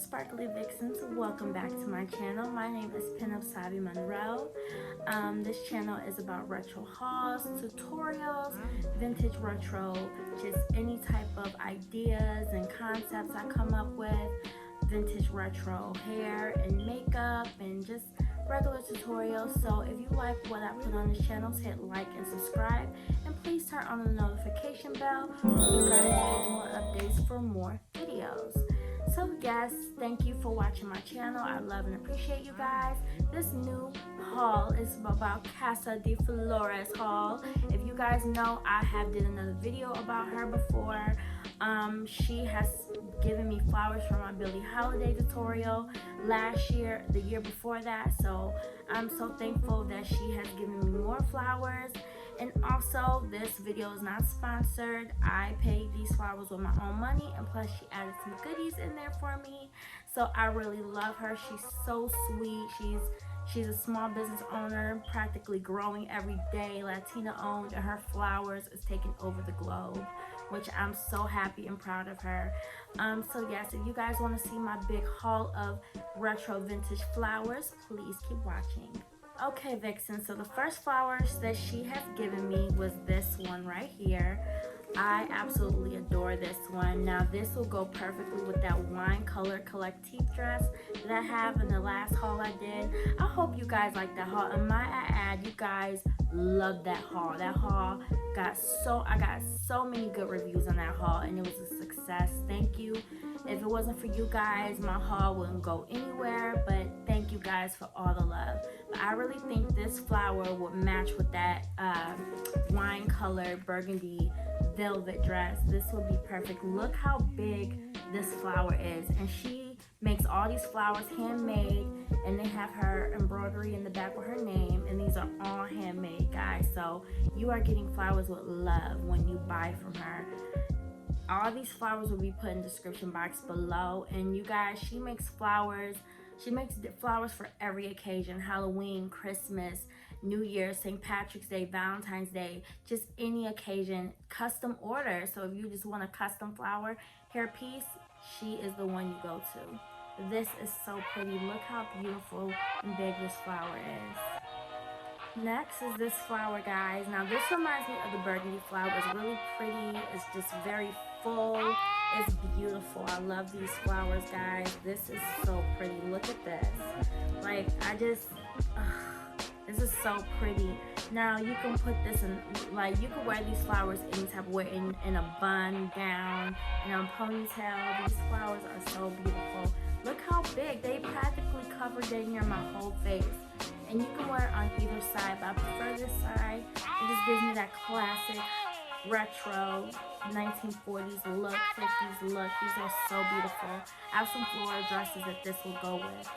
sparkly vixens, welcome back to my channel. My name is Pinup Monroe. This channel is about retro hauls, tutorials, vintage retro, just any type of ideas and concepts I come up with, vintage retro hair and makeup, and just regular tutorials. So if you like what I put on this channel, hit like and subscribe, and please turn on the notification bell so you guys get more updates for more videos. So yes, thank you for watching my channel. I love and appreciate you guys. This new haul is about Casa de Flores haul. If you guys know, I have did another video about her before. She has given me flowers for my Billie Holiday tutorial last year, the year before that. So I'm so thankful that she has given me more flowers. And also, this video is not sponsored. I paid these flowers with my own money, and plus she added some goodies in there for me. So I really love her. She's so sweet. She's a small business owner, practically growing every day, Latina owned, and her flowers is taking over the globe, which I'm so happy and proud of her. So yes, if you guys want to see my big haul of retro vintage flowers, please keep watching. Okay, Vixen, so the first flowers that she has given me was this one right here. I absolutely adore this one. Now, this will go perfectly with that wine color collective dress that I have in the last haul I did. I hope you guys like that haul. And might I add, you guys loved that haul. That haul I got so many good reviews on that haul, and it was a success. Thank you. If it wasn't for you guys, my haul wouldn't go anywhere, but thank you guys for all the love. But I really think this flower would match with that wine color burgundy velvet dress. This would be perfect. Look how big this flower is, and she makes all these flowers handmade, and they have her embroidery in the back with her name, and these are all handmade, guys. So you are getting flowers with love when you buy from her. All these flowers will be put in the description box below. And you guys, she makes flowers. She makes flowers for every occasion: Halloween, Christmas, New Year's, St. Patrick's Day, Valentine's Day, just any occasion, custom order. So if you just want a custom flower hair piece, she is the one you go to. This is so pretty. Look how beautiful and big this flower is. Next is this flower, guys. Now this reminds me of the burgundy flower. It's really pretty. It's just very full. It's beautiful. I love these flowers, guys. This is so pretty. Look at this. Like, this is so pretty. Now you can put this in, like, you can wear these flowers any type of way, in a bun, gown, in a ponytail. These flowers are so beautiful. Look how big. They practically cover dang near my whole face. And you can wear it on either side, but I prefer this side. It just gives me that classic retro 1940s look, 50s look. These are so beautiful. I have some floral dresses that this will go with.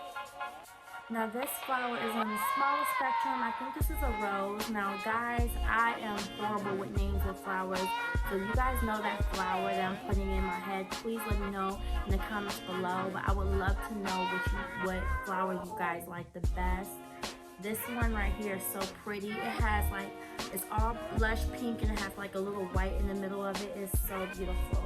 Now this flower is on the smallest spectrum. I think this is a rose. Now guys, I am horrible with names of flowers. So if you guys know that flower that I'm putting in my head, please let me know in the comments below. But I would love to know what flower you guys like the best. This one right here is so pretty. It has like, it's all blush pink, and it has like a little white in the middle of it. It's so beautiful.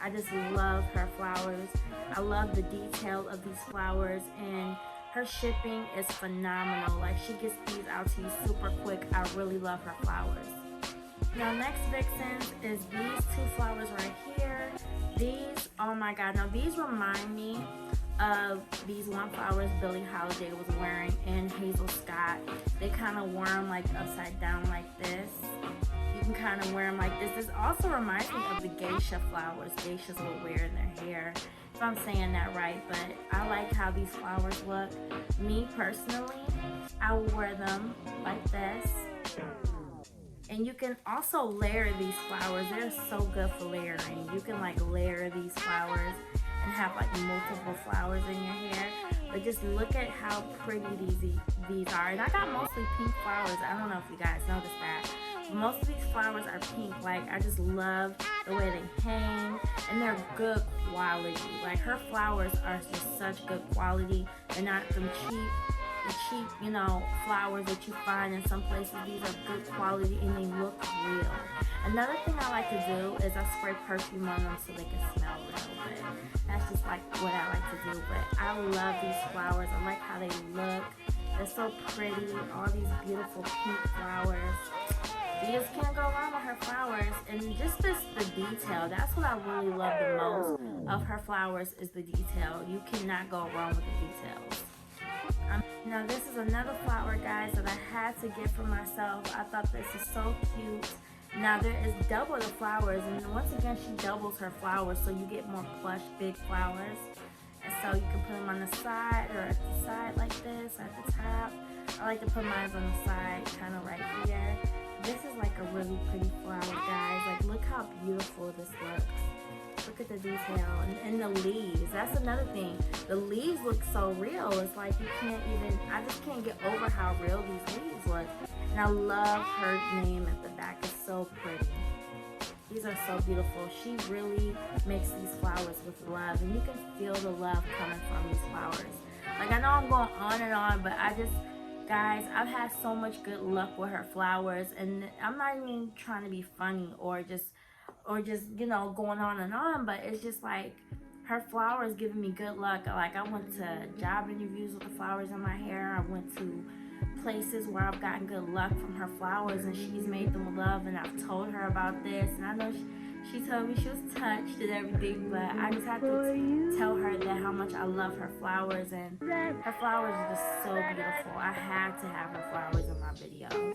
I just love her flowers. I love the detail of these flowers, and her shipping is phenomenal. Like, she gets these out to you super quick. I really love her flowers. Now next, Vixens, is these two flowers right here. These, oh my god, now these remind me of these one flowers Billie Holiday was wearing in Hazel Scott. They kind of wear them like upside down like this. You can kind of wear them like this. This also reminds me of the geisha flowers geishas will wear in their hair, if I'm saying that right. But I like how these flowers look. Me personally, I will wear them like this. And you can also layer these flowers. They're so good for layering. You can like layer these flowers and have like multiple flowers in your hair. But just look at how pretty these are. And I got mostly pink flowers. I don't know if you guys noticed that. But most of these flowers are pink. Like, I just love the way they hang, and they're good quality. Like, her flowers are just such good quality. They're not some cheap, you know, flowers that you find in some places. These are good quality, and they look real. Another thing I like to do is I spray perfume on them so they can smell real good. That's just like what I like to do. But I love these flowers. I like how they look. They're so pretty. All these beautiful pink flowers. You just can't go wrong with her flowers. And just the detail. That's what I really love the most of her flowers is the detail. You cannot go wrong with the details. Now this is another flower, guys, that I had to get for myself. I thought this is so cute. Now there is double the flowers, and once again she doubles her flowers, so you get more plush, big flowers. And so you can put them on the side or at the side like this, or at the top. I like to put mine on the side, kind of right here. This is like a really pretty flower, guys. Like, look how beautiful this looks. Look at the detail and the leaves. That's another thing. The leaves look so real. It's like you can't even, I just can't get over how real these leaves look. And I love her name at the back. It's so pretty. These are so beautiful. She really makes these flowers with love, and you can feel the love coming from these flowers. Like, I know I'm going on and on, but I just, guys, I've had so much good luck with her flowers, and I'm not even trying to be funny or just you know, going on and on, but it's just like her flowers giving me good luck. Like, I went to job interviews with the flowers in my hair. I went to places where I've gotten good luck from her flowers, and she's made them love, and I've told her about this, and I know she told me she was touched and everything, but I just had to tell her that how much I love her flowers, and her flowers are just so beautiful. I had to have her flowers in my videos.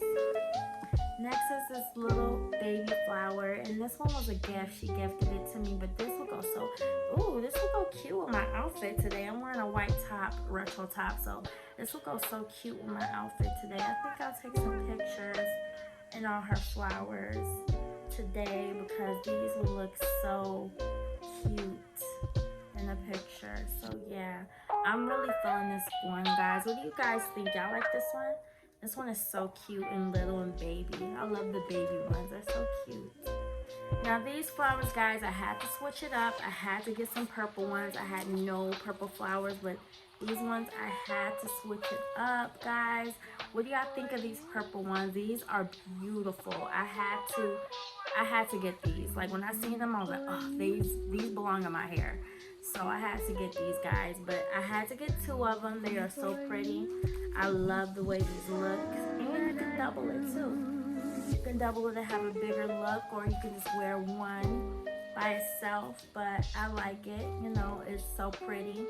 Next is this little baby flower, and this one was a gift. She gifted it to me, but this will go so, ooh, this will go cute with my outfit today. I'm wearing a white top, retro top, so this will go so cute with my outfit today. I think I'll take some pictures in all her flowers today because these will look so cute in the picture. So yeah, I'm really feeling this one, guys. What do you guys think? Y'all like this one? This one is so cute and little and baby. I love the baby ones. They're so cute. Now these flowers, guys, I had to switch it up. I had to get some purple ones. I had no purple flowers, but these ones I had to switch it up, guys. What do y'all think of these purple ones? These are beautiful. I had to get these. Like, when I seen them, I was like, oh, these belong in my hair. So I had to get these, guys, but I had to get two of them. They are so pretty. I love the way these look, and you can double it too. You can double it to have a bigger look, or you can just wear one by itself, but I like it. You know, it's so pretty.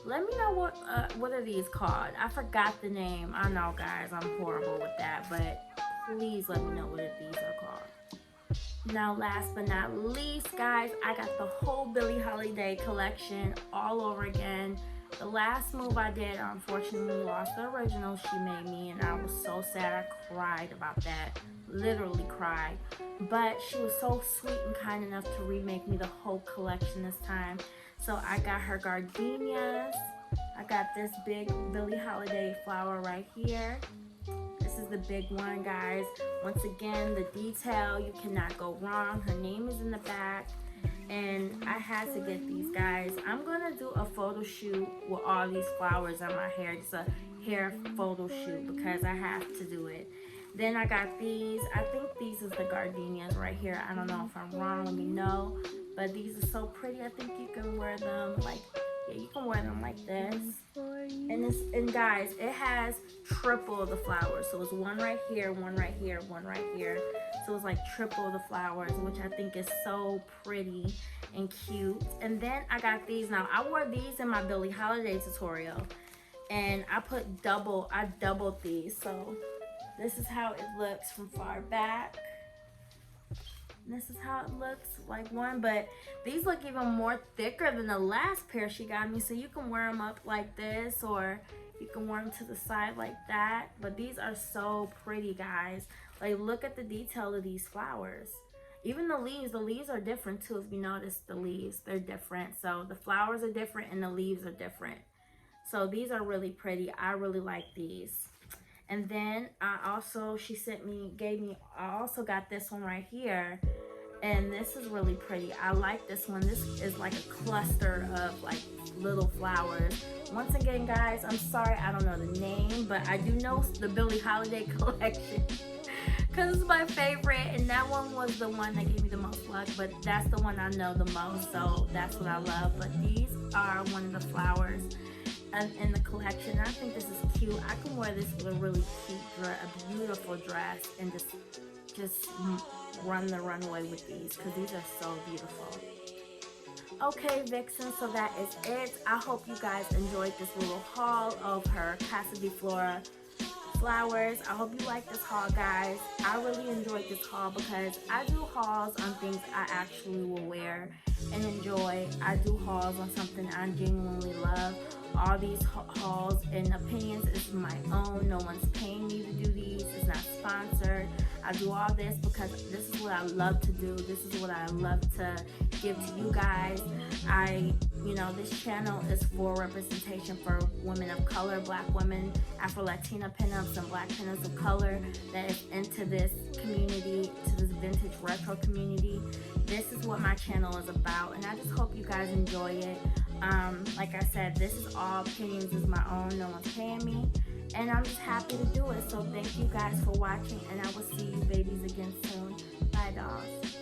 Let me know what are these called. I forgot the name. I know, guys, I'm horrible with that, but please let me know what these are called. Now, last but not least, guys, I got the whole Billie Holiday collection all over again. The last move I did, unfortunately, lost the original she made me, and I was so sad. I cried about that, literally cried. But she was so sweet and kind enough to remake me the whole collection this time. So I got her gardenias. I got this big Billie Holiday flower right here. This is the big one, guys. Once again, the detail, you cannot go wrong. Her name is in the back. And I had to get these, guys. I'm gonna do a photo shoot with all these flowers on my hair. Just a hair photo shoot because I have to do it. Then I got these. I think these is the gardenias right here. I don't know if I'm wrong, let me know. But these are so pretty. I think you can wear them like, yeah, you can wear them like this. And guys, it has triple the flowers. So it's one right here, one right here, one right here. So it's like triple the flowers, which I think is so pretty and cute. And then I got these. Now, I wore these in my Billie Holiday tutorial, and I doubled these. So this is how it looks from far back. This is how it looks like one, but these look even more thicker than the last pair she got me. So you can wear them up like this, or you can wear them to the side like that. But these are so pretty, guys. Like, look at the detail of these flowers. Even the leaves are different too. If you notice, the leaves, they're different. So the flowers are different and the leaves are different. So these are really pretty. I really like these. And then I also got this one right here. And this is really pretty. I like this one. This is like a cluster of like little flowers. Once again, guys, I'm sorry I don't know the name, but I do know the Billie Holiday collection because it's my favorite, and that one was the one that gave me the most luck, but that's the one I know the most, so that's what I love. But these are one of the flowers in the collection. I think this is cute. I can wear this with a really cute dress, a beautiful dress, and just run the runway with these, because these are so beautiful. Okay, Vixen, so that is it. I hope you guys enjoyed this little haul of her Casa de Flora flowers. I hope you like this haul, guys. I really enjoyed this haul because I do hauls on things I actually will wear and enjoy. I do hauls on something I genuinely love. All these hauls and opinions is my own. No one's paying me to do these. It's not sponsored. I do all this because this is what I love to do. This is what I love to give to you guys. This channel is for representation for women of color, black women, Afro-Latina pinups, and black pinups of color that is into this community, to this vintage retro community. This is what my channel is about, and I just hope you guys enjoy it. Like I said, this is all opinions, is my own. No one's paying me, and I'm just happy to do it. So thank you guys for watching, and I will see you babies again soon. Bye, dolls.